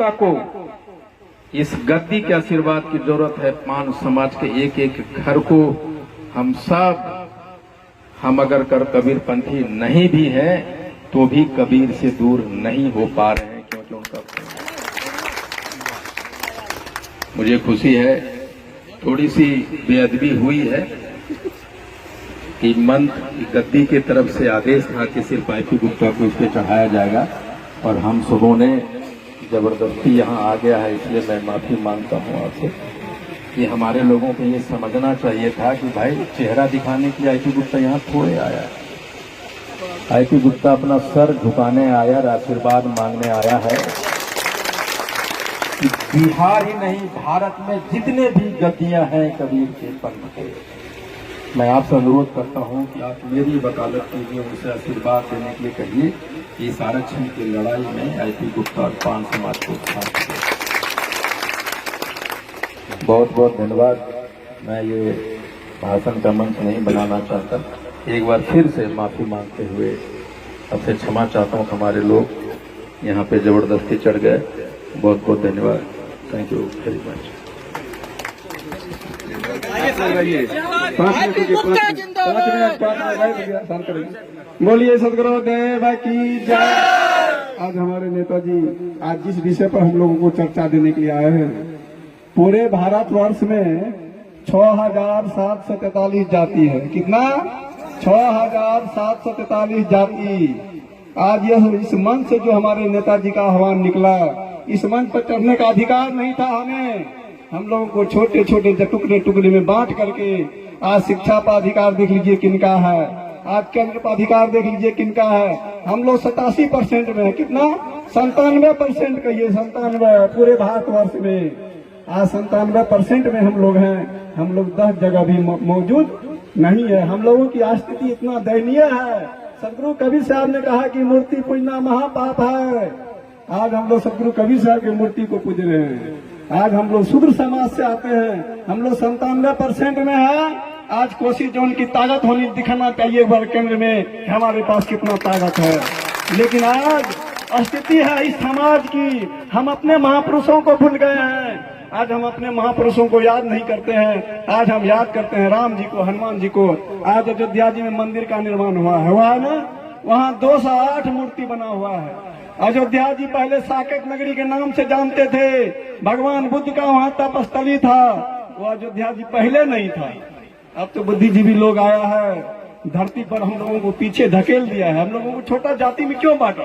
गुप्ता को इस गद्दी के आशीर्वाद की जरूरत है। पान समाज के एक एक घर को हम अगर कबीरपंथी नहीं भी है तो भी कबीर से दूर नहीं हो पा रहे हैं, क्योंकि उनका मुझे खुशी है, थोड़ी सी बेअदबी हुई है कि मंत्र गद्दी की तरफ से आदेश था कि सिर्फ IP गुप्ता को इस पे चढ़ाया जाएगा और हम सबों ने जबरदस्ती यहाँ आ गया है, इसलिए मैं माफी मांगता हूँ आपसे। कि हमारे लोगों को ये समझना चाहिए था कि भाई चेहरा दिखाने के लिए IP गुप्ता यहाँ थोड़े आया है। IP गुप्ता अपना सर झुकाने आया और आशीर्वाद मांगने आया है। बिहार ही नहीं, भारत में जितने भी गद्दियां हैं कबीर के पंथ के, मैं आपसे अनुरोध करता हूं कि आप मेरी वकालत कीजिए, उसे आशीर्वाद देने के लिए कहिए। इस आरक्षण की लड़ाई में IP गुप्ता और पान समाज को साथ दें। बहुत बहुत धन्यवाद। मैं ये भाषण का मंच नहीं बनाना चाहता, एक बार फिर से माफी मांगते हुए आपसे क्षमा चाहता हूँ। हमारे लोग यहाँ पे जबरदस्ती चढ़ गए। बहुत बहुत धन्यवाद। Thank you very much. बोलिए सदगुरुदेव की जय। आज हमारे नेताजी आज जिस विषय पर हम लोगों को चर्चा देने के लिए आए हैं, पूरे भारतवर्ष में 6,743 जाति है। कितना? 6,743 जाति। आज यह इस मंच से जो हमारे नेताजी का आह्वान निकला, इस मंच पर चढ़ने का अधिकार नहीं था हमें। हम लोगों को छोटे छोटे टुकड़े टुकड़े में बांट करके आज शिक्षा पर अधिकार देख लीजिए किनका है, आज केंद्र पर अधिकार देख लीजिए किनका है। हम लोग 87% में है। कितना? 97% कहिए, 97 पूरे भारतवर्ष में। आज 97% में हम लोग हैं। हम लोग 10 जगह भी मौजूद नहीं है। हम लोगों की स्थिति इतना दयनीय है। सदगुरु कबीर साहब ने कहा कि मूर्ति पूजना महापाप है। आज हम लोग सदगुरु कबीर साहब की मूर्ति को पूज रहे हैं। आज हम लोग शूद्र समाज से आते हैं। हम लोग 97% में है। आज कोसी जोन की ताकत होनी दिखाना चाहिए वर्ग केंद्र में, हमारे पास कितना ताकत है। लेकिन आज स्थिति है इस समाज की, हम अपने महापुरुषों को भूल गए हैं। आज हम अपने महापुरुषों को याद नहीं करते हैं। आज हम याद करते हैं राम जी को, हनुमान जी को। आज अयोध्या जी में मंदिर का निर्माण हुआ है ना, वहाँ 208 मूर्ति बना हुआ है। अयोध्या जी पहले साकेत नगरी के नाम से जानते थे। भगवान बुद्ध का वहाँ तपस्थली था, वो अयोध्या जी पहले नहीं था। अब तो बुद्धिजीवी लोग आया है, धरती पर हम लोगों को पीछे धकेल दिया है। हम लोगों को छोटा जाति में क्यों बांटा?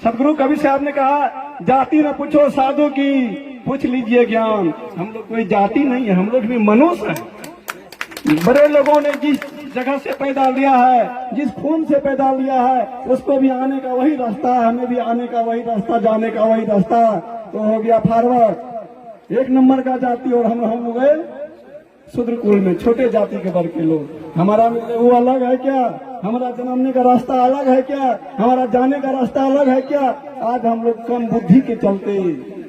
सदगुरु कबीर साहब ने कहा जाति न पूछो साधु की, पूछ लीजिए ज्ञान। हम लोग कोई जाति नहीं है, हम लोग भी मनुष्य हैं। बड़े लोगों ने जिस जगह से पैदा लिया है, जिस खून से पैदा लिया है, उसको भी आने का वही रास्ता है, हमें भी आने का वही रास्ता, जाने का वही रास्ता। तो हो गया फॉरवर्ड, 1 नंबर का जाति। और हम हो गए शूद्र कुल में, छोटे जाति के वर्ग के लोग। हमारा वो अलग है क्या? हमारा जन्मने का रास्ता अलग है क्या? हमारा जाने का रास्ता अलग है क्या? आज हम लोग कम बुद्धि के चलते,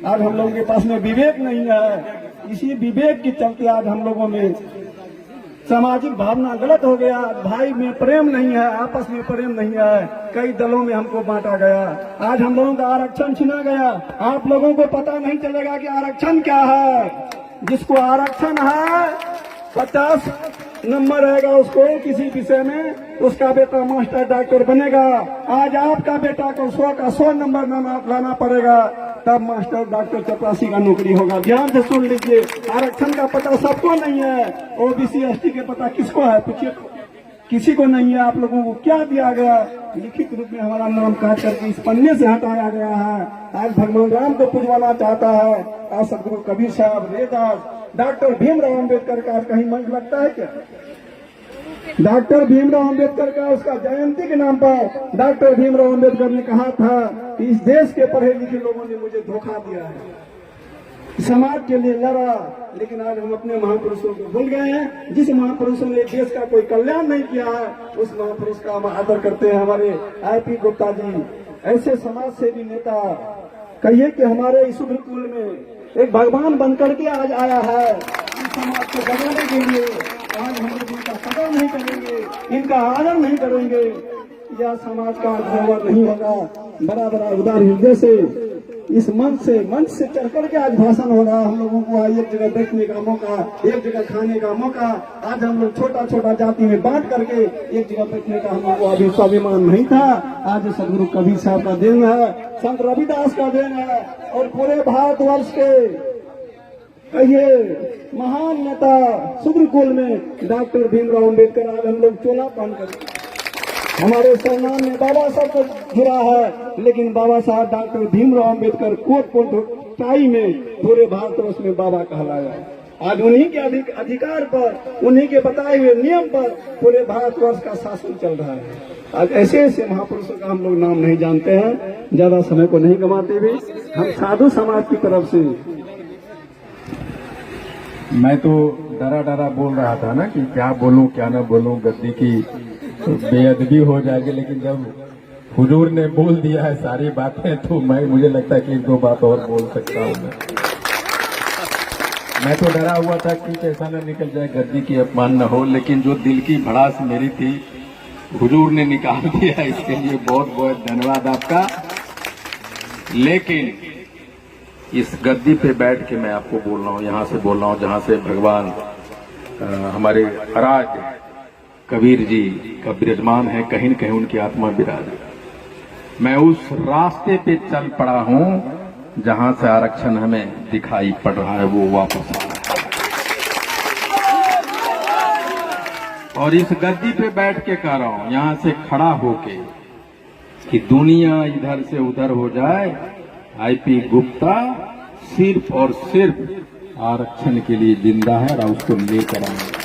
आज हम लोगों के पास में विवेक नहीं है। इसी विवेक के चलते आज हम लोगों में सामाजिक भावना गलत हो गया। भाई में प्रेम नहीं है, आपस में प्रेम नहीं है। कई दलों में हमको बांटा गया। आज हम लोगों का आरक्षण छीना गया। आप लोगों को पता नहीं चलेगा कि आरक्षण क्या है। जिसको आरक्षण है 50 नंबर रहेगा, उसको किसी विषय में उसका बेटा मास्टर डॉक्टर बनेगा। आज आपका बेटा को 100 का 100 नंबर लाना पड़ेगा, तब मास्टर डॉक्टर चपरासी का नौकरी होगा। ध्यान से सुन लीजिए, आरक्षण का पता सबको नहीं है। OBC ST के पता किसको है? पूछिए, किसी को नहीं है। आप लोगों को क्या दिया गया? लिखित रूप में हमारा नाम काट करके इस पन्ने से हटाया गया है। आज भगवान राम को पूजवाना चाहता है। आज सदगुरु कबीर साहब, रेदास, डॉक्टर भीमराव अम्बेडकर का कहीं मंच लगता है क्या? डॉक्टर भीमराव अम्बेडकर का, उसका जयंती के नाम पर डॉक्टर भीमराव अम्बेडकर ने कहा था कि इस देश के पढ़े लिखे लोगों ने मुझे धोखा दिया है, समाज के लिए लड़ा। लेकिन आज हम अपने महापुरुषों को भूल गए हैं। जिस महापुरुषों ने देश का कोई कल्याण नहीं किया है, उस महापुरुष का हम आदर करते हैं। हमारे IP गुप्ता जी ऐसे समाज सेवी नेता, कहिए कि हमारे इस गुरुकुल में एक भगवान बनकर के आज आया है इस समाज को बचाने के लिए। आज हम लोग इनका कदर नहीं करेंगे, इनका आदर नहीं करेंगे, यह समाज का धरोहर नहीं होगा। बड़ा बड़ा उदार हृदय से इस मंच से चढ़ करके आज भाषण हो रहा है। हम लोगों को एक जगह बैठने का मौका, एक जगह खाने का मौका, आज हम लोग छोटा छोटा जाति में बांट करके एक जगह बैठने का हम लोग को अभी स्वाभिमान नहीं था। आज सदगुरु कबीर साहब का देन है, संत रविदास का देन है, और पूरे भारतवर्ष के ये महान नेता शूद्रकुल में डॉक्टर भीमराव अम्बेडकर आज हम लोग चोला पहन कर हमारे सरनाम में बाबा साहब को जुड़ा है, लेकिन Baba Saheb doctor Bhimrao Ambedkar coat tie में पूरे भारतवर्ष में बाबा कहलाया। आज उन्हीं के अधिकार पर, उन्हीं के बताए हुए नियम पर पूरे भारतवर्ष का शासन चल रहा है। आज ऐसे ऐसे महापुरुषों का हम लोग नाम नहीं जानते हैं, ज्यादा समय को नहीं गंवाते भी हम साधु समाज की तरफ से। मैं तो डरा डरा बोल रहा था ना कि क्या बोलूं क्या ना बोलूं, गद्दी की बेअदबी हो जाएगी, लेकिन जब हुजूर ने बोल दिया है सारी बातें तो मुझे लगता है कि एक दो बात और बोल सकता हूं। मैं तो डरा हुआ था कि कैसा न निकल जाए, गद्दी की अपमान न हो, लेकिन जो दिल की भड़ास मेरी थी हुजूर ने निकाल दिया, इसके लिए बहुत बहुत धन्यवाद आपका। लेकिन इस गद्दी पे बैठ के मैं आपको बोल रहा हूँ, यहाँ से बोल रहा हूँ जहाँ से भगवान हमारे आराध्य कबीर जी का विराजमान है, कहीं न कहीं उनकी आत्मा विराज। मैं उस रास्ते पे चल पड़ा हूँ जहाँ से आरक्षण हमें दिखाई पड़ रहा है वो वापस आ रहा है। और इस गद्दी पे बैठ के कह रहा हूँ, यहाँ से खड़ा होके कि दुनिया इधर से उधर हो जाए, आईपी गुप्ता सिर्फ और सिर्फ आरक्षण के लिए जिंदा है और उसको लेकर आएंगे।